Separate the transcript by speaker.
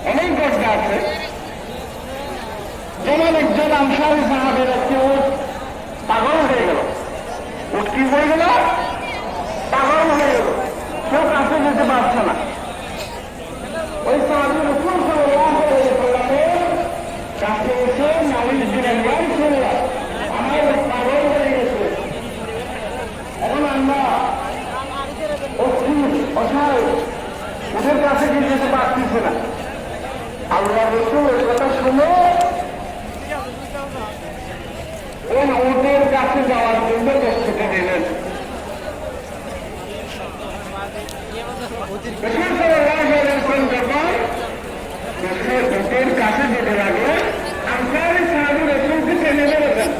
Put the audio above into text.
Speaker 1: অনেক ঘটনা আছে, যেমন একজন আনসারী সাহাবের একটি উট পাগল হয়ে গেল। উট কি হয়ে গেল? পাগল হয়ে গেল, কেউ কাছে যেতে পারছে না। ওই সাহাবী রাসূল সাল্লাল্লাহু আলাইহি ওয়াসাল্লামের কাছে এসে নালিশ দিলেন, ইয়া রাসূলুল্লাহ, আমার পাগল হয়ে গেছে, এখন আমরা অসহায় উটের কাছে গিয়ে যেতে পারতেছে না। আল্লাহ রাসূল এই কথা শুনে ওই উটের কাছে যাওয়ার জন্য প্রস্তুতি নিলেন। যখন উটের কাছে যেতে লাগলেন, আনসারী সাহাবী রাসূলকে টেনে নিয়ে গেলেন।